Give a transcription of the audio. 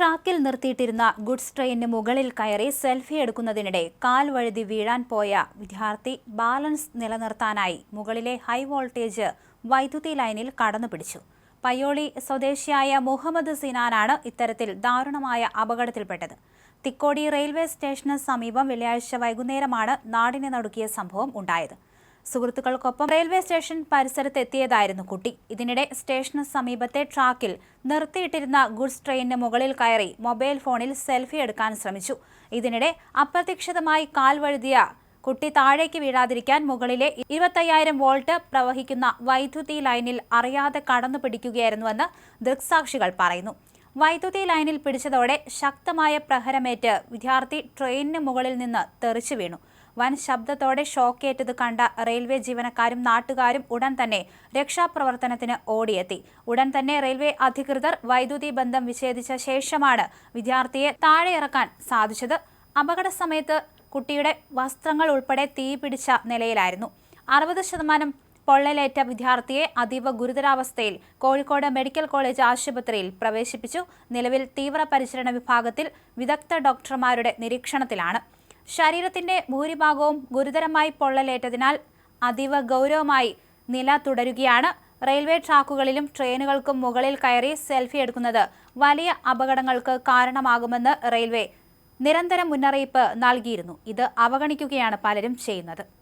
ട്രാക്കിൽ നിർത്തിയിട്ടിരുന്ന ഗുഡ്സ് ട്രെയിനിന് മുകളിൽ കയറി സെൽഫി എടുക്കുന്നതിനിടെ കാൽ വഴുതി വീഴാൻ പോയ വിദ്യാർത്ഥി ബാലൻസ് നിലനിർത്താനായി മുകളിലെ ഹൈ വോൾട്ടേജ് വൈദ്യുതി ലൈനിൽ കടന്നുപിടിച്ചു. പയ്യോളി സ്വദേശിയായ മുഹമ്മദ് സിനാനാണ് ഇത്തരത്തിൽ ദാരുണമായ അപകടത്തിൽപ്പെട്ടത്. തിക്കോടി റെയിൽവേ സ്റ്റേഷന് സമീപം വെള്ളിയാഴ്ച വൈകുന്നേരമാണ് നാടിനെ നടുക്കിയ സംഭവം ഉണ്ടായത്. സുഹൃത്തുക്കൾക്കൊപ്പം റെയിൽവേ സ്റ്റേഷൻ പരിസരത്ത് എത്തിയതായിരുന്നു കുട്ടി. ഇതിനിടെ സ്റ്റേഷന് സമീപത്തെ ട്രാക്കിൽ നിർത്തിയിട്ടിരുന്ന ഗുഡ്സ് ട്രെയിനിന് മുകളിൽ കയറി മൊബൈൽ ഫോണിൽ സെൽഫി എടുക്കാൻ ശ്രമിച്ചു. ഇതിനിടെ അപ്രതീക്ഷിതമായി കാൽ വഴുതിയ കുട്ടി താഴേക്ക് വീഴാതിരിക്കാൻ മുകളിലെ 25,000 വോൾട്ട് പ്രവഹിക്കുന്ന വൈദ്യുതി ലൈനിൽ അറിയാതെ കടന്നു പിടിക്കുകയായിരുന്നുവെന്ന് ദൃക്സാക്ഷികൾ പറയുന്നു. വൈദ്യുതി ലൈനിൽ പിടിച്ചതോടെ ശക്തമായ പ്രഹരമേറ്റ് വിദ്യാർത്ഥി ട്രെയിനിന് മുകളിൽ നിന്ന് തെറിച്ചു വീണു. വൻ ശബ്ദത്തോടെ ഷോക്കേറ്റത് കണ്ട റെയിൽവേ ജീവനക്കാരും നാട്ടുകാരും ഉടൻ തന്നെ രക്ഷാപ്രവർത്തനത്തിന് ഓടിയെത്തി. ഉടൻ തന്നെ റെയിൽവേ അധികൃതർ വൈദ്യുതി ബന്ധം വിച്ഛേദിച്ച ശേഷമാണ് വിദ്യാർത്ഥിയെ താഴെ ഇറക്കാൻ സാധിച്ചത്. അപകട സമയത്ത് കുട്ടിയുടെ വസ്ത്രങ്ങൾ ഉൾപ്പെടെ തീപിടിച്ച നിലയിലായിരുന്നു. 60% പൊള്ളലേറ്റ വിദ്യാർത്ഥിയെ അതീവ ഗുരുതരാവസ്ഥയിൽ കോഴിക്കോട് മെഡിക്കൽ കോളേജ് ആശുപത്രിയിൽ പ്രവേശിപ്പിച്ചു. നിലവിൽ തീവ്രപരിചരണ വിഭാഗത്തിൽ വിദഗ്ധ ഡോക്ടർമാരുടെ നിരീക്ഷണത്തിലാണ്. ശരീരത്തിന്റെ ഭൂരിഭാഗവും ഗുരുതരമായി പൊള്ളലേറ്റതിനാൽ അതീവ ഗൗരവമായി നില തുടരുകയാണ്. റെയിൽവേ ട്രാക്കുകളിലും ട്രെയിനുകൾക്കും മുകളിൽ കയറി സെൽഫി എടുക്കുന്നത് വലിയ അപകടങ്ങൾക്ക് കാരണമാകുമെന്ന് റെയിൽവേ നിരന്തരം മുന്നറിയിപ്പ് നൽകിയിരുന്നു. ഇത് അവഗണിക്കുകയാണ് പലരും ചെയ്യുന്നത്.